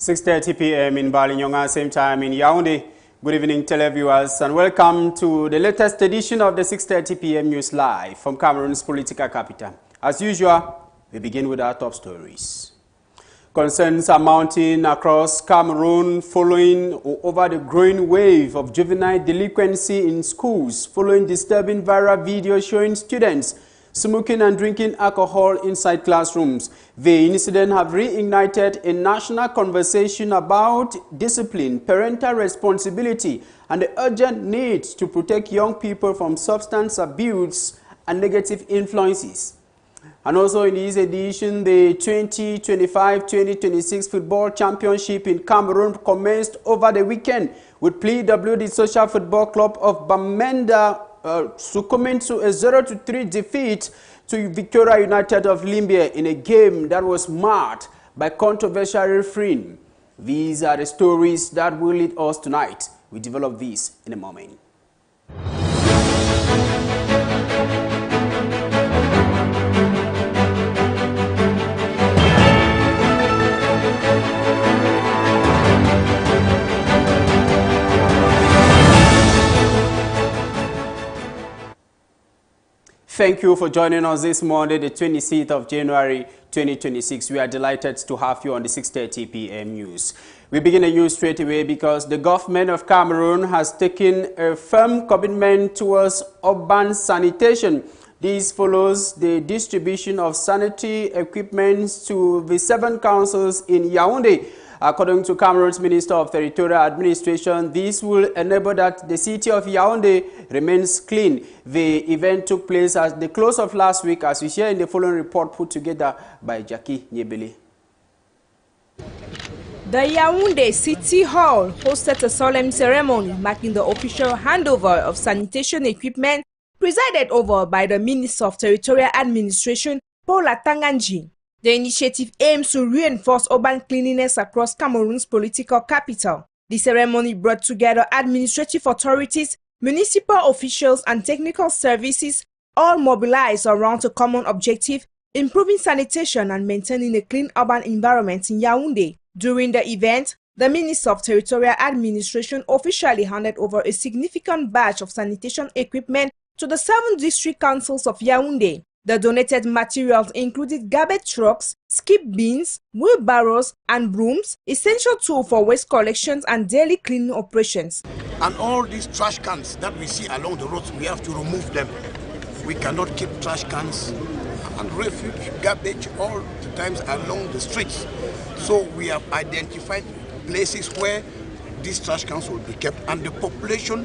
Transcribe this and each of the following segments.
6:30 p.m. in Balinyonga, same time in Yaoundé. Good evening, televiewers, and welcome to the latest edition of the 6:30 p.m. News Live from Cameroon's political capital. As usual, we begin with our top stories. Concerns are mounting across Cameroon following or over the growing wave of juvenile delinquency in schools, following disturbing viral videos showing students smoking and drinking alcohol inside classrooms. The incident have reignited a national conversation about discipline, parental responsibility, and the urgent need to protect young people from substance abuse and negative influences. And also in this edition, the 2025-2026 Football Championship in Cameroon commenced over the weekend with PWD Social Football Club of Bamenda succumbing to a 0-3 defeat to Victoria United of Limbia in a game that was marred by controversial refereeing. These are the stories that will lead us tonight. We develop these in a moment. Thank you for joining us this Monday, the 26th of January 2026. We are delighted to have you on the 6:30 p.m. news. We begin the news straight away because the government of Cameroon has taken a firm commitment towards urban sanitation. This follows the distribution of sanitary equipment to the 7 councils in Yaoundé. According to Cameroon's Minister of Territorial Administration, this will enable that the city of Yaoundé remains clean. The event took place at the close of last week, as we share in the following report put together by Jackie Nyebele. The Yaoundé City Hall hosted a solemn ceremony marking the official handover of sanitation equipment presided over by the Minister of Territorial Administration, Paul Atanganji. The initiative aims to reinforce urban cleanliness across Cameroon's political capital. The ceremony brought together administrative authorities, municipal officials, and technical services, all mobilized around a common objective: improving sanitation and maintaining a clean urban environment in Yaoundé. During the event, the Minister of Territorial Administration officially handed over a significant batch of sanitation equipment to the 7 district councils of Yaoundé. The donated materials included garbage trucks, skip bins, wheelbarrows, and brooms, essential tools for waste collections and daily cleaning operations. And all these trash cans that we see along the roads, we have to remove them. We cannot keep trash cans and refuse garbage all the times along the streets. So we have identified places where these trash cans will be kept, and the population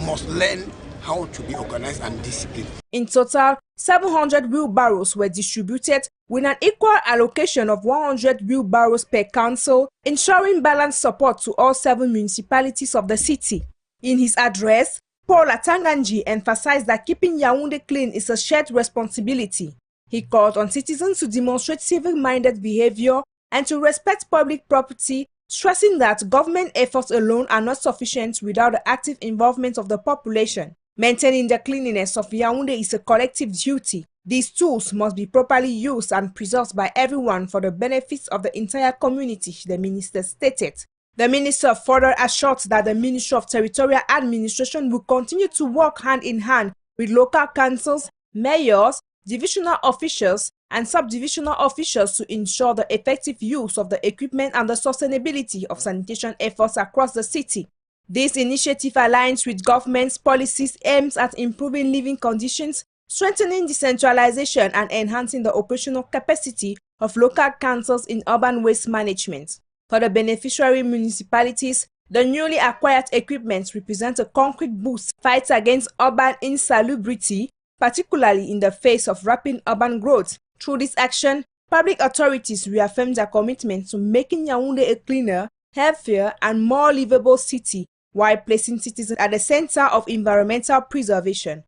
must learn how to be organized and disciplined. In total, 700 wheelbarrows were distributed with an equal allocation of 100 wheelbarrows per council, ensuring balanced support to all 7 municipalities of the city. In his address, Paul Atanganji emphasized that keeping Yaoundé clean is a shared responsibility. He called on citizens to demonstrate civic-minded behavior and to respect public property, stressing that government efforts alone are not sufficient without the active involvement of the population. Maintaining the cleanliness of Yaoundé is a collective duty. These tools must be properly used and preserved by everyone for the benefits of the entire community, the minister stated. The minister further assured that the Ministry of Territorial Administration will continue to work hand in hand with local councils, mayors, divisional officials, and subdivisional officials to ensure the effective use of the equipment and the sustainability of sanitation efforts across the city. This initiative aligns with government's policies aimed at improving living conditions, strengthening decentralization, and enhancing the operational capacity of local councils in urban waste management. For the beneficiary municipalities, the newly acquired equipment represents a concrete boost in the fight against urban insalubrity, particularly in the face of rapid urban growth. Through this action, public authorities reaffirm their commitment to making Yaoundé a cleaner, healthier, and more livable city, while placing citizens at the center of environmental preservation.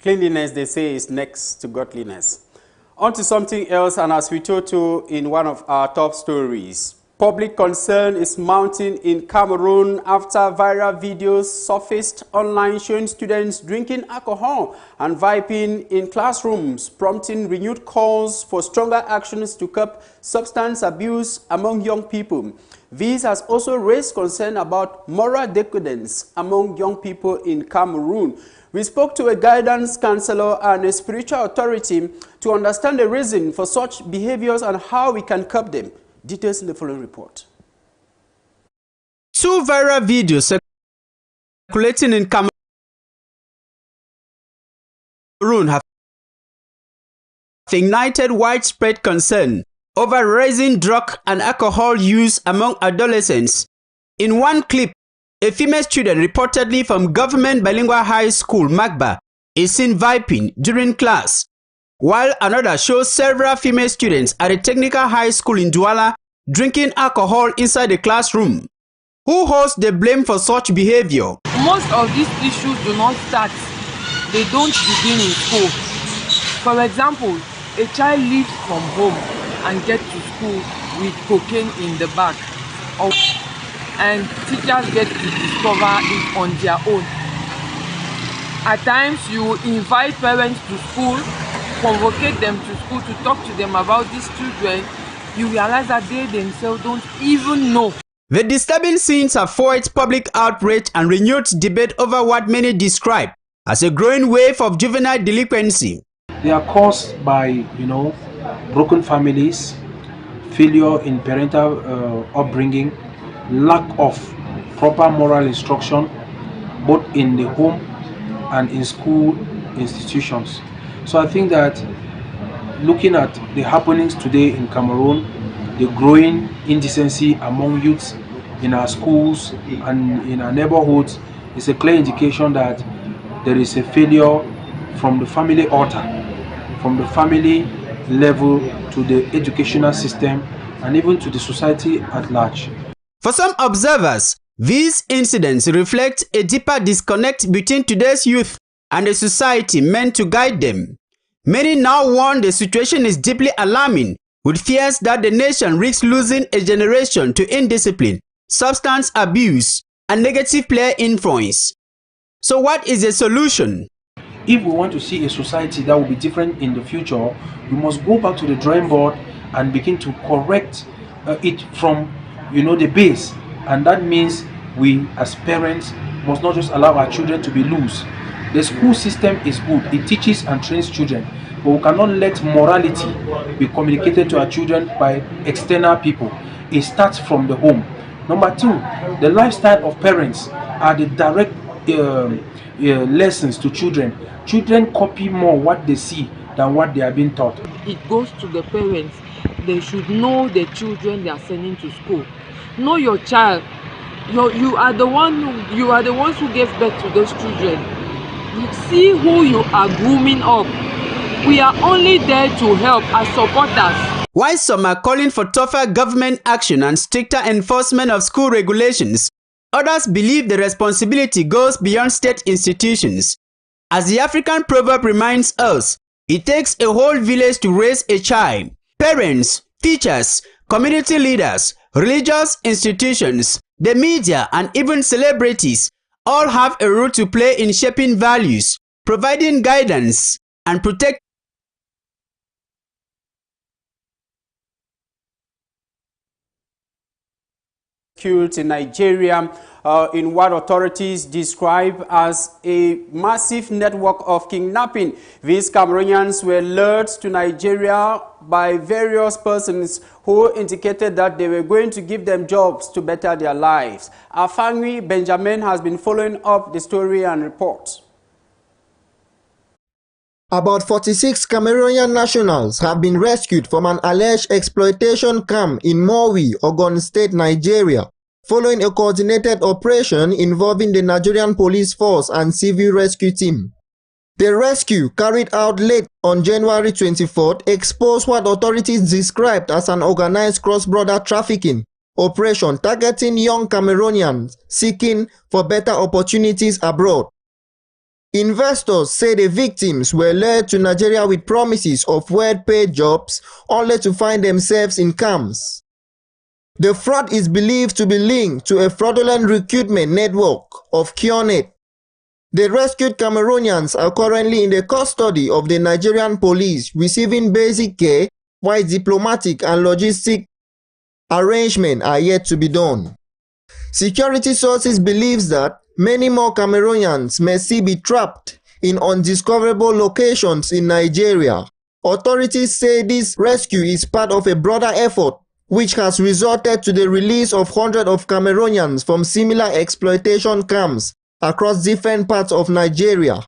Cleanliness, they say, is next to godliness. On to something else, and as we told you in one of our top stories, Public concern is mounting in Cameroon after viral videos surfaced online showing students drinking alcohol and vaping in classrooms, prompting renewed calls for stronger actions to curb substance abuse among young people. This has also raised concern about moral decadence among young people in Cameroon. We spoke to a guidance counselor and a spiritual authority to understand the reason for such behaviors and how we can curb them. Details in the following report. Two viral videos circulating in Cameroon have ignited widespread concern over rising drug and alcohol use among adolescents. In one clip, a female student reportedly from government bilingual high school Magba is seen vaping during class, while another shows several female students at a technical high school in Douala drinking alcohol inside the classroom. Who holds the blame for such behavior? Most of these issues do not start, they don't begin in school. For example, a child leaves from home and gets to school with cocaine in the bag, and teachers get to discover it on their own. At times, you invite parents to school, convocate them to school to talk to them about these children. You realize that they themselves don't even know. The disturbing scenes have fueled public outrage and renewed debate over what many describe as a growing wave of juvenile delinquency. They are caused by, broken families, failure in parental upbringing, lack of proper moral instruction, both in the home and in school institutions. So I think that looking at the happenings today in Cameroon, the growing indecency among youths in our schools and in our neighborhoods is a clear indication that there is a failure from the family altar, from the family level to the educational system and even to the society at large. For some observers, these incidents reflect a deeper disconnect between today's youth and the society meant to guide them. Many now warn the situation is deeply alarming, with fears that the nation risks losing a generation to indiscipline, substance abuse, and negative player influence. So what is the solution? If we want to see a society that will be different in the future, we must go back to the drawing board and begin to correct it from the base. And that means we as parents must not just allow our children to be loose. The school system is good, it teaches and trains children, but we cannot let morality be communicated to our children by external people. It starts from the home. Number two, the lifestyle of parents are the direct lessons to children. Children copy more what they see than what they are being taught. It goes to the parents. They should know the children they are sending to school. Know your child. You are the ones who gave birth to those children. You see who you are grooming up. We are only there to help as supporters. While some are calling for tougher government action and stricter enforcement of school regulations, others believe the responsibility goes beyond state institutions. As the African proverb reminds us, it takes a whole village to raise a child. Parents, teachers, community leaders, religious institutions, the media, and even celebrities all have a role to play in shaping values, providing guidance, and protecting in Nigeria in what authorities describe as a massive network of kidnapping. These Cameroonians were lured to Nigeria by various persons who indicated that they were going to give them jobs to better their lives. Afangui Benjamin has been following up the story and reports. About 46 Cameroonian nationals have been rescued from an alleged exploitation camp in Mowi, Ogun State, Nigeria, following a coordinated operation involving the Nigerian police force and civil rescue team. The rescue, carried out late on January 24th, exposed what authorities described as an organized cross-border trafficking operation targeting young Cameroonians seeking for better opportunities abroad. Investors say the victims were led to Nigeria with promises of well-paid jobs, only to find themselves in camps. The fraud is believed to be linked to a fraudulent recruitment network of CureNet. The rescued Cameroonians are currently in the custody of the Nigerian police, receiving basic care, while diplomatic and logistic arrangements are yet to be done. Security sources believe that many more Cameroonians may still be trapped in undiscoverable locations in Nigeria. Authorities say this rescue is part of a broader effort which has resulted to the release of hundreds of Cameroonians from similar exploitation camps across different parts of Nigeria.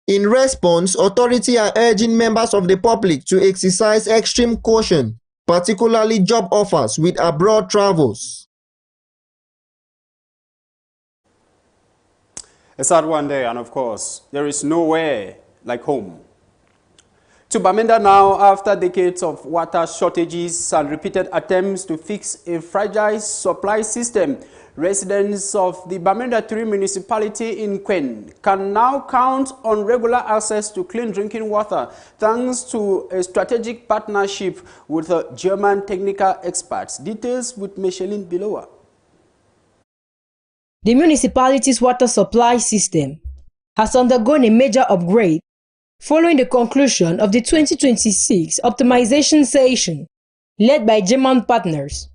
In response, authorities are urging members of the public to exercise extreme caution, particularly job offers with abroad travels. A sad one day, and of course, there is nowhere like home. To Bamenda now, after decades of water shortages and repeated attempts to fix a fragile supply system, residents of the Bamenda 3 municipality in Kwen can now count on regular access to clean drinking water thanks to a strategic partnership with German technical experts. Details with Micheline Bilowa. The municipality's water supply system has undergone a major upgrade following the conclusion of the 2026 optimization session led by German partners.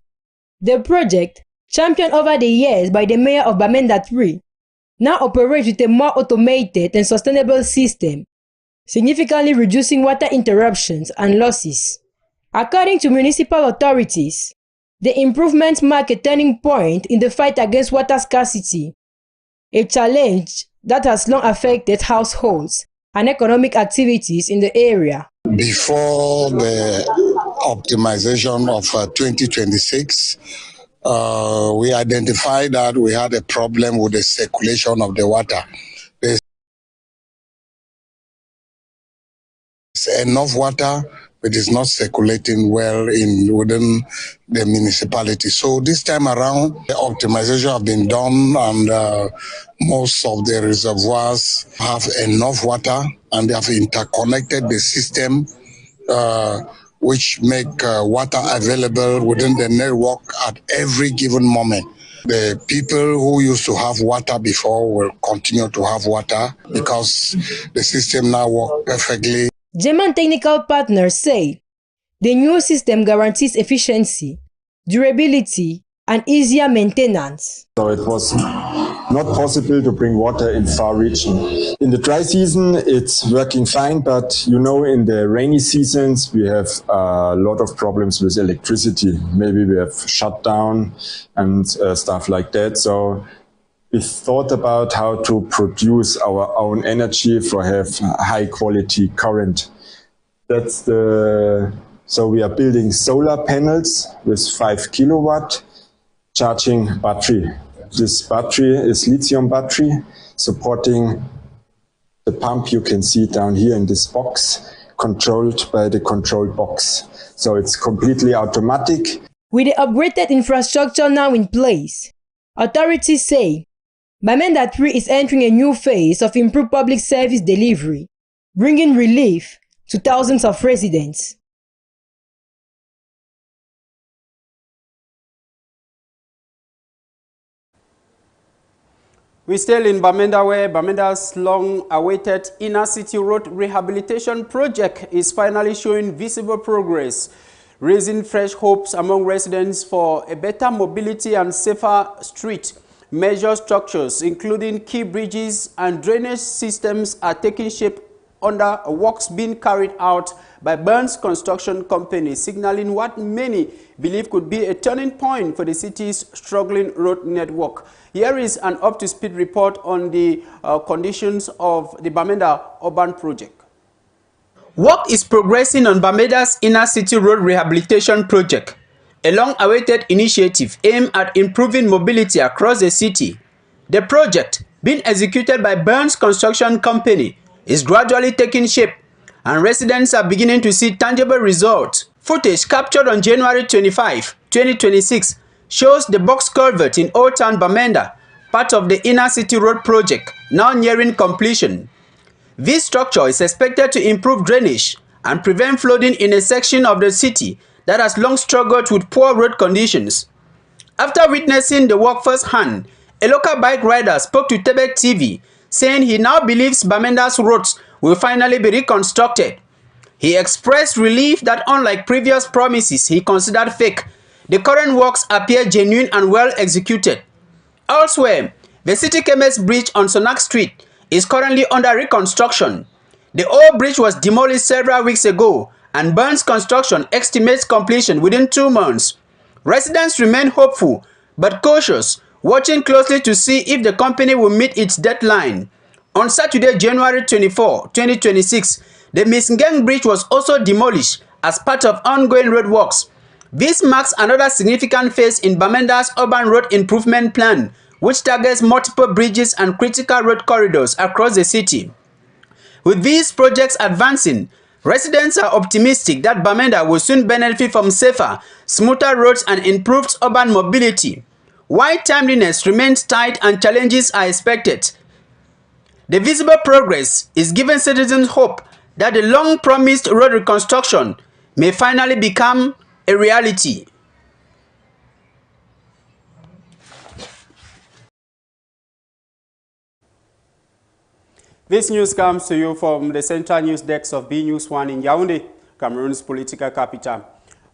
The project, championed over the years by the mayor of Bamenda 3, now operates with a more automated and sustainable system, significantly reducing water interruptions and losses. According to municipal authorities, the improvements mark a turning point in the fight against water scarcity, a challenge that has long affected households and economic activities in the area. Before the optimization of 2026, we identified that we had a problem with the circulation of the water. There's enough water, but it's not circulating well within the municipality. So this time around, the optimization have been done, and most of the reservoirs have enough water, and they have interconnected the system, which make water available within the network at every given moment. The people who used to have water before will continue to have water because the system now works perfectly. German technical partners say the new system guarantees efficiency, durability, and easier maintenance. So it was not possible to bring water in far region. In the dry season, it's working fine, but you know, in the rainy seasons, we have a lot of problems with electricity. Maybe we have shutdown and stuff like that. So we thought about how to produce our own energy for have high quality current. So we are building solar panels with 5 kilowatt charging battery. This battery is lithium battery supporting the pump you can see down here in this box, controlled by the control box. So it's completely automatic. With the upgraded infrastructure now in place, authorities say Bamenda 3 is entering a new phase of improved public service delivery, bringing relief to thousands of residents. We still in Bamenda, where Bamenda's long-awaited inner city road rehabilitation project is finally showing visible progress, raising fresh hopes among residents for a better mobility and safer street. Major structures, including key bridges and drainage systems, are taking shape under works being carried out by Burns Construction Company, signaling what many believe could be a turning point for the city's struggling road network. Here is an up-to-speed report on the conditions of the Bamenda urban project. Work is progressing on Bamenda's inner city road rehabilitation project, a long-awaited initiative aimed at improving mobility across the city. The project, being executed by Burns Construction Company, is gradually taking shape, and residents are beginning to see tangible results. Footage captured on January 25, 2026 shows the box culvert in Old Town Bamenda, part of the inner city road project, now nearing completion. This structure is expected to improve drainage and prevent flooding in a section of the city that has long struggled with poor road conditions. After witnessing the work firsthand, a local bike rider spoke to Tebek TV, saying he now believes Bamenda's roads will finally be reconstructed. He expressed relief that unlike previous promises he considered fake, the current works appear genuine and well executed. Elsewhere, the City Chemist Bridge on Sonak Street is currently under reconstruction. The old bridge was demolished several weeks ago, and Burns Construction estimates completion within 2 months. Residents remain hopeful but cautious, watching closely to see if the company will meet its deadline. On Saturday, January 24, 2026, the Misngeng Bridge was also demolished as part of ongoing road works. This marks another significant phase in Bamenda's urban road improvement plan, which targets multiple bridges and critical road corridors across the city. With these projects advancing, residents are optimistic that Bamenda will soon benefit from safer, smoother roads and improved urban mobility. While timeliness remains tight and challenges are expected, the visible progress is giving citizens hope that the long-promised road reconstruction may finally become a reality. This news comes to you from the Central News Desk of B News 1 in Yaoundé, Cameroon's political capital.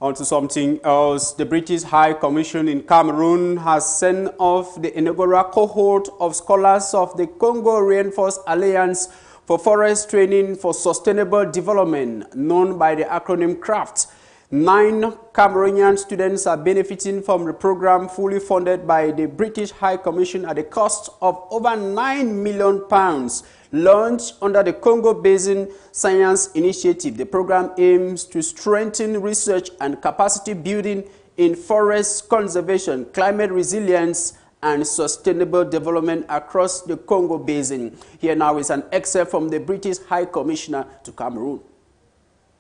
On to something else, the British High Commission in Cameroon has sent off the inaugural cohort of scholars of the Congo Reinforced Alliance for Forest Training for Sustainable Development, known by the acronym CRAFT. 9 Cameroonian students are benefiting from the program fully funded by the British High Commission at a cost of over £9 million. Launched under the Congo Basin Science Initiative, the program aims to strengthen research and capacity building in forest conservation, climate resilience, and sustainable development across the Congo Basin. Here now is an excerpt from the British High Commissioner to Cameroon.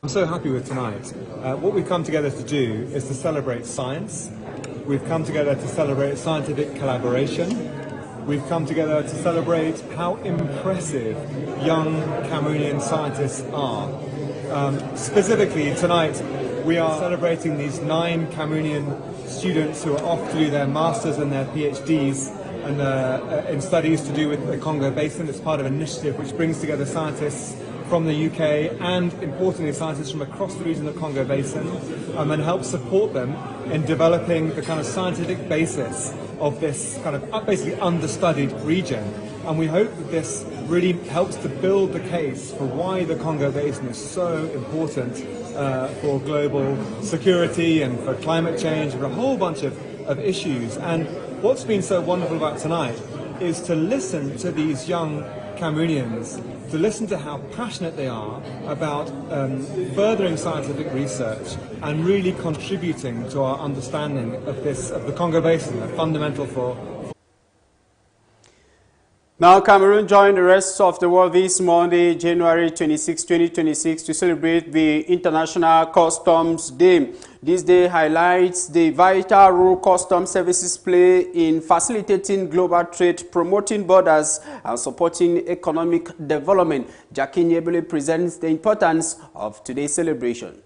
I'm so happy with tonight. What we've come together to do is to celebrate science. We've come together to celebrate scientific collaboration. We've come together to celebrate how impressive young Cameroonian scientists are. Specifically tonight, we are celebrating these 9 Cameroonian students who are off to do their masters and their PhDs and in studies to do with the Congo Basin. It's part of an initiative which brings together scientists from the UK and, importantly, scientists from across the region of the Congo Basin and help support them in developing the kind of scientific basis of this kind of basically understudied region. And we hope that this really helps to build the case for why the Congo Basin is so important for global security and for climate change and a whole bunch of issues. And what's been so wonderful about tonight is to listen to these young Cameroonians, to listen to how passionate they are about furthering scientific research and really contributing to our understanding of the Congo Basin, fundamental for. Now, Cameroon joined the rest of the world this Monday, January 26, 2026, to celebrate the International Customs Day. This day highlights the vital role customs services play in facilitating global trade, promoting borders, and supporting economic development. Jackie Nyebele presents the importance of today's celebration.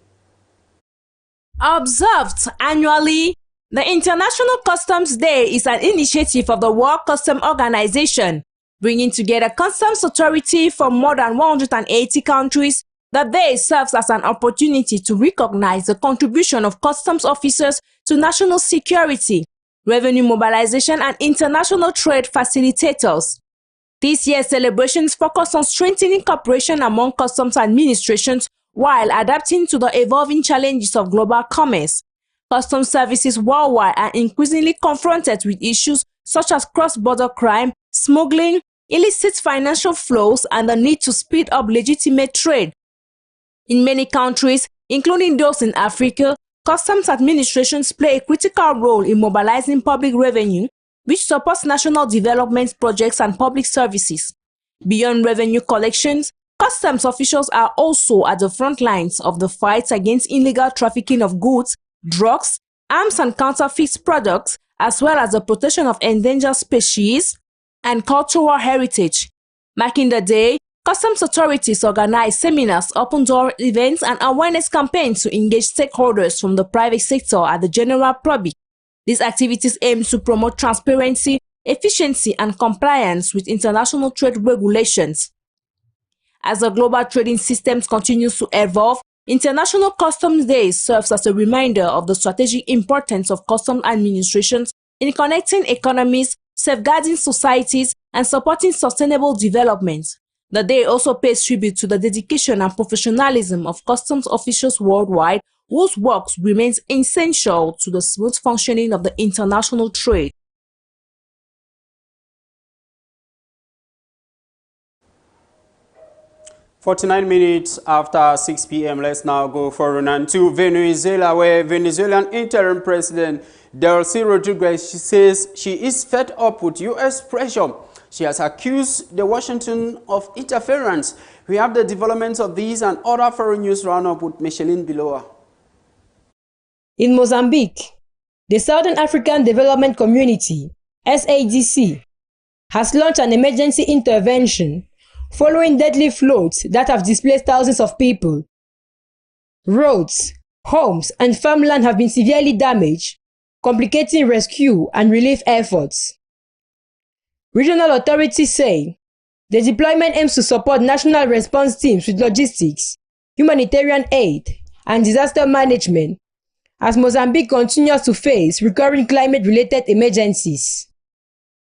Observed annually, the International Customs Day is an initiative of the World Customs Organization, bringing together customs authority from more than 180 countries. The day serves as an opportunity to recognize the contribution of customs officers to national security, revenue mobilization, and international trade facilitators. This year's celebrations focus on strengthening cooperation among customs administrations while adapting to the evolving challenges of global commerce. Customs services worldwide are increasingly confronted with issues such as cross-border crime, smuggling, illicit financial flows, and the need to speed up legitimate trade. In many countries, including those in Africa, customs administrations play a critical role in mobilizing public revenue, which supports national development projects and public services. Beyond revenue collections, customs officials are also at the front lines of the fight against illegal trafficking of goods, drugs, arms and counterfeit products, as well as the protection of endangered species and cultural heritage. Marking the day, customs authorities organize seminars, open-door events, and awareness campaigns to engage stakeholders from the private sector and the general public. These activities aim to promote transparency, efficiency, and compliance with international trade regulations. As the global trading system continues to evolve, International Customs Day serves as a reminder of the strategic importance of customs administrations in connecting economies, safeguarding societies, and supporting sustainable development. The day also pays tribute to the dedication and professionalism of customs officials worldwide, whose work remains essential to the smooth functioning of the international trade. "49 minutes after 6 p.m. Let's now go for run to Venezuela, where Venezuelan interim president Delcy Rodriguez says she is fed up with U.S. pressure. She has accused the Washington of interference. We have the developments of these and other foreign news roundup with Micheline Biloa. In Mozambique, the Southern African Development Community, SADC, has launched an emergency intervention following deadly floods that have displaced thousands of people. Roads, homes, and farmland have been severely damaged, complicating rescue and relief efforts. Regional authorities say the deployment aims to support national response teams with logistics, humanitarian aid, and disaster management as Mozambique continues to face recurring climate-related emergencies.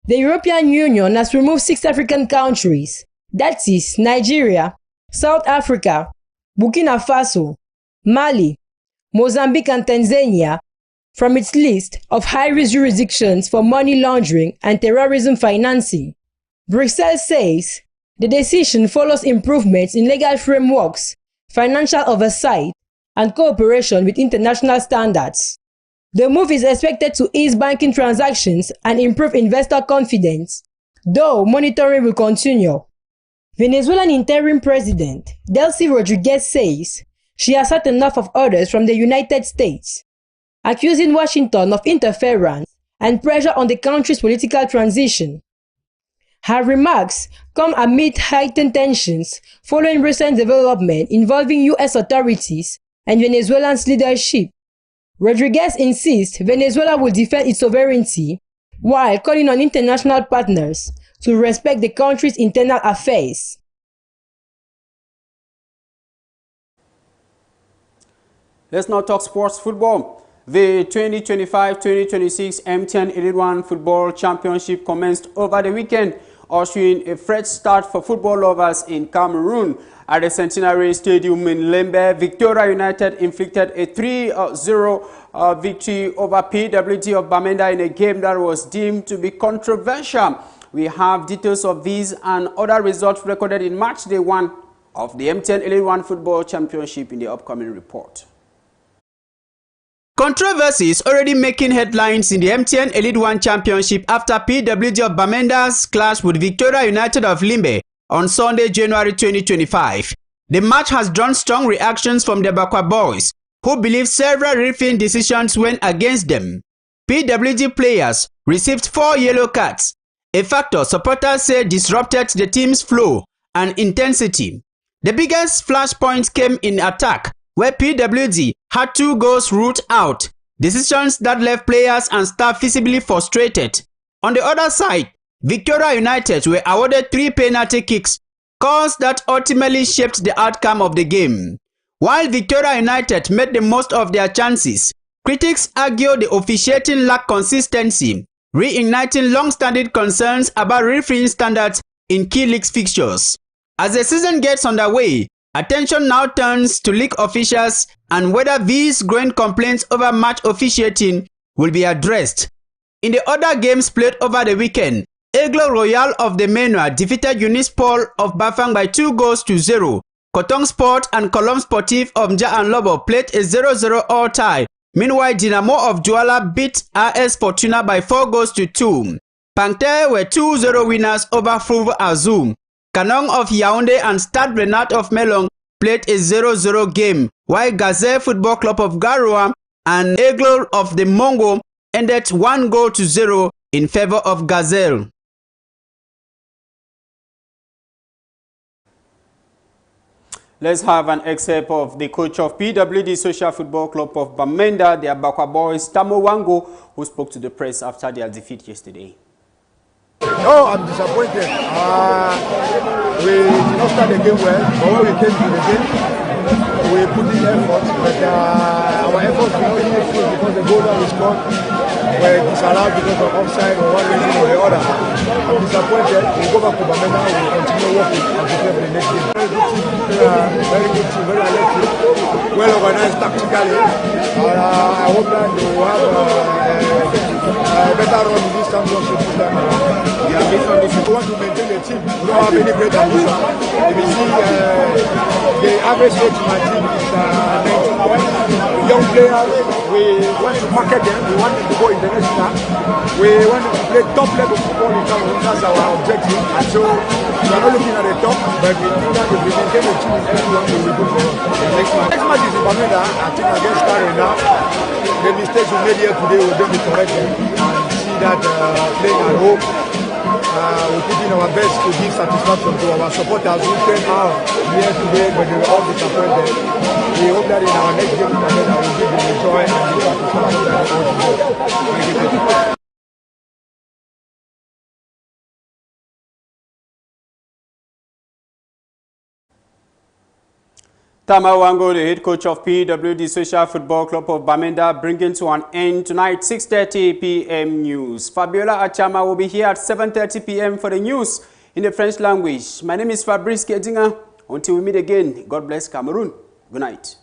The European Union has removed 6 African countries, that is, Nigeria, South Africa, Burkina Faso, Mali, Mozambique, and Tanzania, from its list of high-risk jurisdictions for money laundering and terrorism financing. Brussels says the decision follows improvements in legal frameworks, financial oversight, and cooperation with international standards. The move is expected to ease banking transactions and improve investor confidence, though monitoring will continue. Venezuelan interim president Delcy Rodriguez says she has had enough of orders from the United States, accusing Washington of interference and pressure on the country's political transition. Her remarks come amid heightened tensions following recent development involving U.S. authorities and Venezuela's leadership. Rodriguez insists Venezuela will defend its sovereignty while calling on international partners to respect the country's internal affairs. Let's now talk sports football. The 2025-2026 MTN Elite One Football Championship commenced over the weekend, ushering a fresh start for football lovers in Cameroon. At the Centenary Stadium in Lembe, Victoria United inflicted a 3-0 victory over PWD of Bamenda in a game that was deemed to be controversial. We have details of these and other results recorded in match day 1 of the MTN Elite One Football Championship in the upcoming report. Controversy is already making headlines in the MTN Elite One Championship after PWD of Bamenda's clash with Victoria United of Limbe on Sunday, January 2025. The match has drawn strong reactions from the Bakwa boys, who believe several refereeing decisions went against them. PWD players received 4 yellow cards, a factor supporters say disrupted the team's flow and intensity. The biggest flashpoint came in attack, where PWD had 2 goals ruled out, decisions that left players and staff visibly frustrated. On the other side, Victoria United were awarded 3 penalty kicks, calls that ultimately shaped the outcome of the game. While Victoria United made the most of their chances, critics argue the officiating lacked consistency, reigniting long-standing concerns about refereeing standards in key league fixtures. As the season gets underway, attention now turns to league officials and whether these growing complaints over match officiating will be addressed. In the other games played over the weekend, Aigle Royal of the Menua defeated Unispol of Bafang by 2-0. Kotong Sport and Colombe Sportif of Nja and Lobo played a 0-0 all tie. Meanwhile, Dinamo of Douala beat AS Fortuna by 4-2. Panther were 2-0 winners over Fouve Azum. Kanong of Yaoundé and Stade Renat of Melong played a 0-0 game, while Gazelle Football Club of Garoua and Aigle of the Mongo ended 1-0 in favor of Gazelle. Let's have an excerpt of the coach of PWD Social Football Club of Bamenda, the Abakwa boys, Tamo Wango, who spoke to the press after their defeat yesterday. Oh, I'm disappointed. We did not start the game well, but when we came to the game, we put in effort, but our efforts were not useful because the goal that we scored were disallowed because of offside or one reason or the other. I'm disappointed. We go back to Bamenda, we will continue working and prepare for the next game. Very good team, very alert team, well organized tactically. I hope that they will have a better run in this championship this time around. We want to maintain the team. We don't have any great ambition. If you see, the average age of my team is 19 points. Young players, we want to market them. We want them to go international. We want them to play top level football in Cameroon. That's our objective. And so we are not looking at the top, but we think that if we maintain the team in everyone, we will go for the next match. Next match is in Bamenda, I think against Karina. The mistakes we made here today will be corrected and see that playing at home. We put in our best to give satisfaction to our supporters who came out here today, but they were all disappointed. We hope that in our next game, we will give them the joy and the satisfaction that they all deserve. Tama Wango, the head coach of PWD Social Football Club of Bamenda, bringing to an end tonight 6:30 p.m. news. Fabiola Achama will be here at 7:30 p.m. for the news in the French language. My name is Fabrice Kedinga. Until we meet again, God bless Cameroon. Good night.